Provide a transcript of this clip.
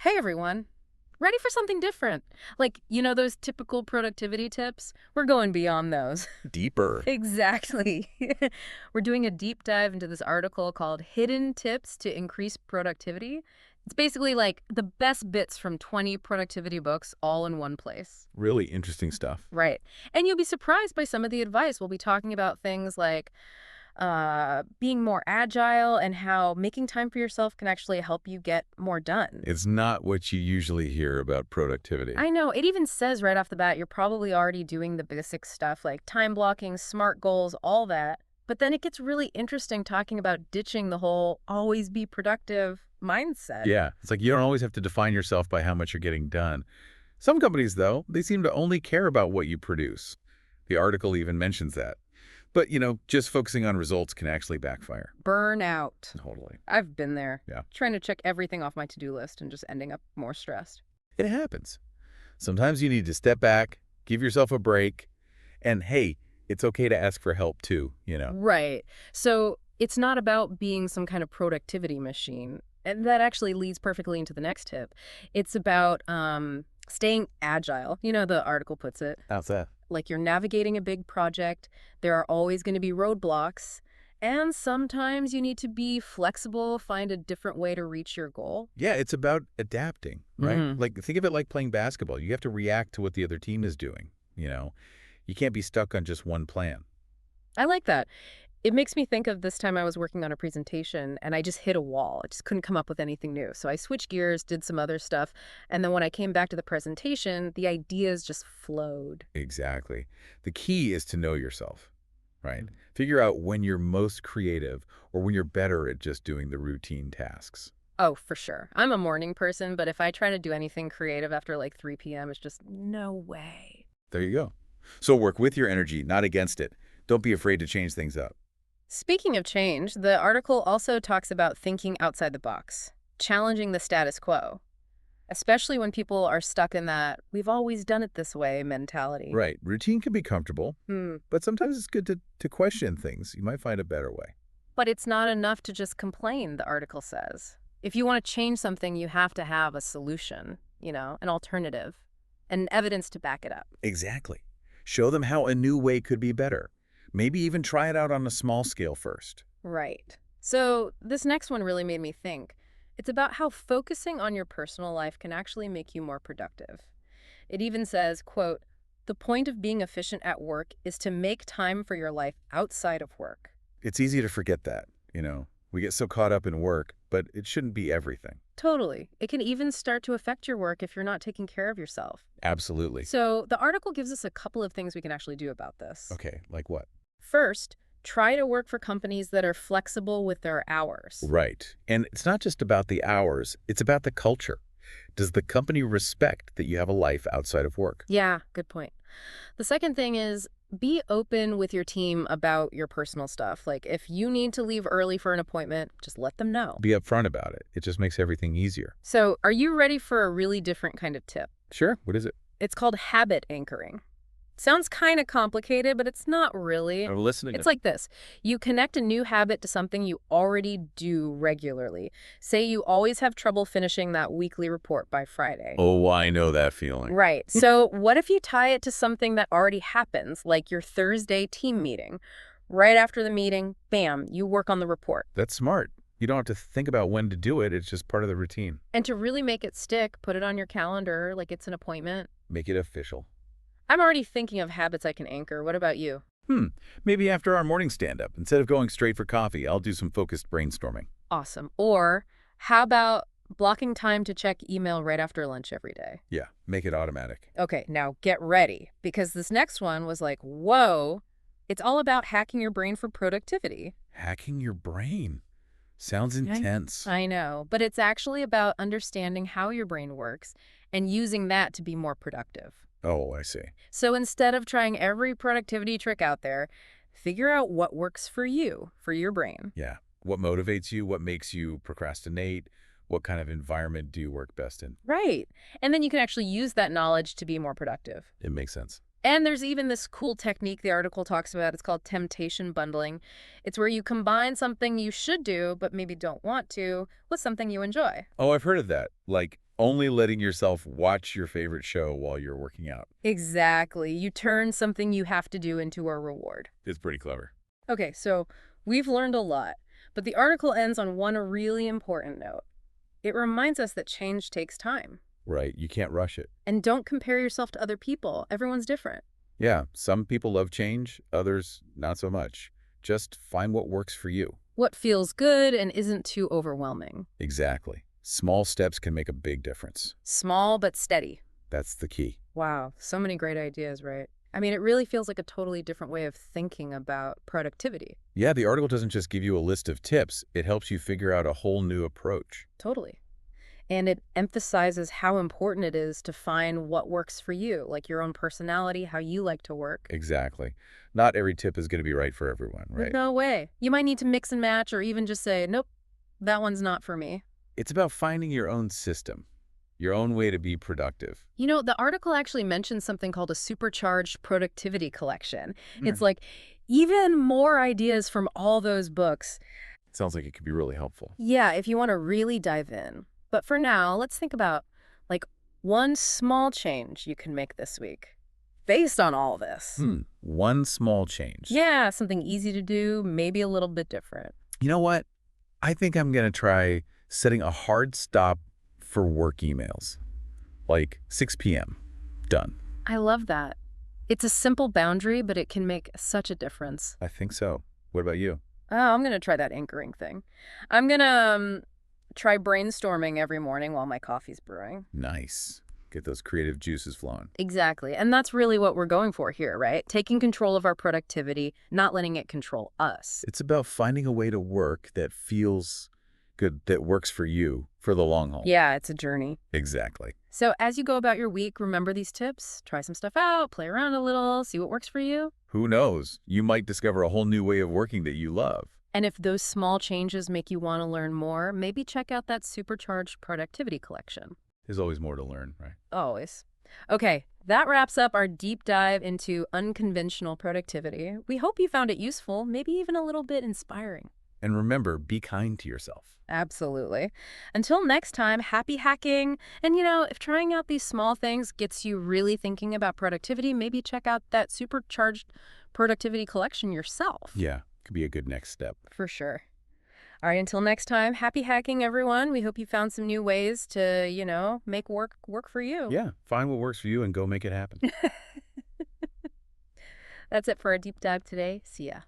Hey everyone, ready for something different? Like, those typical productivity tips? We're going beyond those. Deeper. Exactly. We're doing a deep dive into this article called Hidden Tips to Increase Productivity. It's basically like the best bits from 20 productivity books all in one place. Really interesting stuff. Right. And you'll be surprised by some of the advice. We'll be talking about things like being more agile and how making time for yourself can actually help you get more done. It's not what you usually hear about productivity. I know. It even says right off the bat, you're probably already doing the basic stuff like time blocking, SMART goals, all that. But then it gets really interesting talking about ditching the whole always be productive mindset. Yeah, it's like you don't always have to define yourself by how much you're getting done. Some companies, though, they seem to only care about what you produce. The article even mentions that. But, just focusing on results can actually backfire. Burnout. Totally. I've been there. Yeah. Trying to check everything off my to-do list and just ending up more stressed. It happens. Sometimes you need to step back, give yourself a break, and hey, it's okay to ask for help too, Right. So it's not about being some kind of productivity machine. And that actually leads perfectly into the next tip. It's about staying agile. The article puts it. How's that? Like you're navigating a big project, there are always going to be roadblocks, and sometimes you need to be flexible, find a different way to reach your goal. Yeah, it's about adapting, right? Mhm. Like, think of it like playing basketball. You have to react to what the other team is doing, You can't be stuck on just one plan. I like that. It makes me think of this time I was working on a presentation and I just hit a wall. I just couldn't come up with anything new. So I switched gears, did some other stuff, and then when I came back to the presentation, the ideas just flowed. Exactly. The key is to know yourself, right? Figure out when you're most creative or when you're better at just doing the routine tasks. Oh, for sure. I'm a morning person, but if I try to do anything creative after like 3 p.m., it's just no way. There you go. So work with your energy, not against it. Don't be afraid to change things up. Speaking of change, the article also talks about thinking outside the box, challenging the status quo, especially when people are stuck in that we've always done it this way mentality. Right. Routine can be comfortable, but sometimes it's good to question things. You might find a better way. But it's not enough to just complain, the article says. If you want to change something, you have to have a solution, an alternative, and evidence to back it up. Exactly. Show them how a new way could be better. Maybe even try it out on a small scale first. Right. So this next one really made me think. It's about how focusing on your personal life can actually make you more productive. It even says, quote, "The point of being efficient at work is to make time for your life outside of work." It's easy to forget that, We get so caught up in work, but it shouldn't be everything. Totally. It can even start to affect your work if you're not taking care of yourself. Absolutely. So the article gives us a couple of things we can actually do about this. Okay, like what? First, try to work for companies that are flexible with their hours. Right. And it's not just about the hours, it's about the culture. Does the company respect that you have a life outside of work? Yeah, good point. The second thing is be open with your team about your personal stuff. Like if you need to leave early for an appointment, just let them know. Be upfront about it. It just makes everything easier. So are you ready for a really different kind of tip? Sure. What is it? It's called habit anchoring. Sounds kind of complicated, but it's not really. I'm listening. It's like this. You connect a new habit to something you already do regularly. Say you always have trouble finishing that weekly report by Friday. Oh, I know that feeling. Right. So what if you tie it to something that already happens, like your Thursday team meeting? Right after the meeting, bam, you work on the report. That's smart. You don't have to think about when to do it. It's just part of the routine. And to really make it stick, put it on your calendar like it's an appointment. Make it official. I'm already thinking of habits I can anchor. What about you? Maybe after our morning stand-up, instead of going straight for coffee, I'll do some focused brainstorming. Awesome. Or how about blocking time to check email right after lunch every day? Yeah, make it automatic. Okay, now get ready, because this next one was like, whoa, it's all about hacking your brain for productivity. Hacking your brain. Sounds intense. I know, but it's actually about understanding how your brain works and using that to be more productive. Oh, I see. So instead of trying every productivity trick out there, figure out what works for you, for your brain. Yeah. What motivates you? What makes you procrastinate? What kind of environment do you work best in? Right. And then you can actually use that knowledge to be more productive. It makes sense. And there's even this cool technique the article talks about. It's called temptation bundling. It's where you combine something you should do but maybe don't want to with something you enjoy. Oh, I've heard of that. Like Only letting yourself watch your favorite show while you're working out. Exactly. You turn something you have to do into a reward. It's pretty clever. Okay, so we've learned a lot, but the article ends on one really important note. It reminds us that change takes time. Right, you can't rush it. And don't compare yourself to other people. Everyone's different. Yeah, some people love change, others not so much. Just find what works for you. What feels good and isn't too overwhelming. Exactly. Small steps can make a big difference. Small but steady. That's the key. Wow, so many great ideas, right? I mean, it really feels like a totally different way of thinking about productivity. Yeah, the article doesn't just give you a list of tips. It helps you figure out a whole new approach. Totally. And it emphasizes how important it is to find what works for you, like your own personality, how you like to work. Exactly. Not every tip is going to be right for everyone, right? No way. You might need to mix and match or even just say, nope, that one's not for me. It's about finding your own system, your own way to be productive. You know, the article actually mentions something called a supercharged productivity collection. It's like even more ideas from all those books. Sounds like it could be really helpful. Yeah, if you want to really dive in. But for now, let's think about like one small change you can make this week based on all this. One small change. Yeah, something easy to do, maybe a little bit different. You know what? I think I'm going to try setting a hard stop for work emails. Like 6 p.m. Done. I love that. It's a simple boundary, but it can make such a difference. I think so. What about you? Oh, I'm going to try that anchoring thing. I'm going to try brainstorming every morning while my coffee's brewing. Nice. Get those creative juices flowing. Exactly. And that's really what we're going for here, right? Taking control of our productivity, not letting it control us. It's about finding a way to work that feels good, that works for you for the long haul. Yeah, it's a journey. Exactly. So as you go about your week, remember these tips. Try some stuff out, play around a little, see what works for you. Who knows? You might discover a whole new way of working that you love. And if those small changes make you want to learn more, maybe check out that supercharged productivity collection. There's always more to learn, right? Always. Okay, that wraps up our deep dive into unconventional productivity. We hope you found it useful, maybe even a little bit inspiring. And remember, be kind to yourself. Absolutely. Until next time, happy hacking. And if trying out these small things gets you really thinking about productivity, maybe check out that supercharged productivity collection yourself. Yeah, could be a good next step. For sure. All right, until next time, happy hacking, everyone. We hope you found some new ways to, make work for you. Yeah, find what works for you and go make it happen. That's it for our deep dive today. See ya.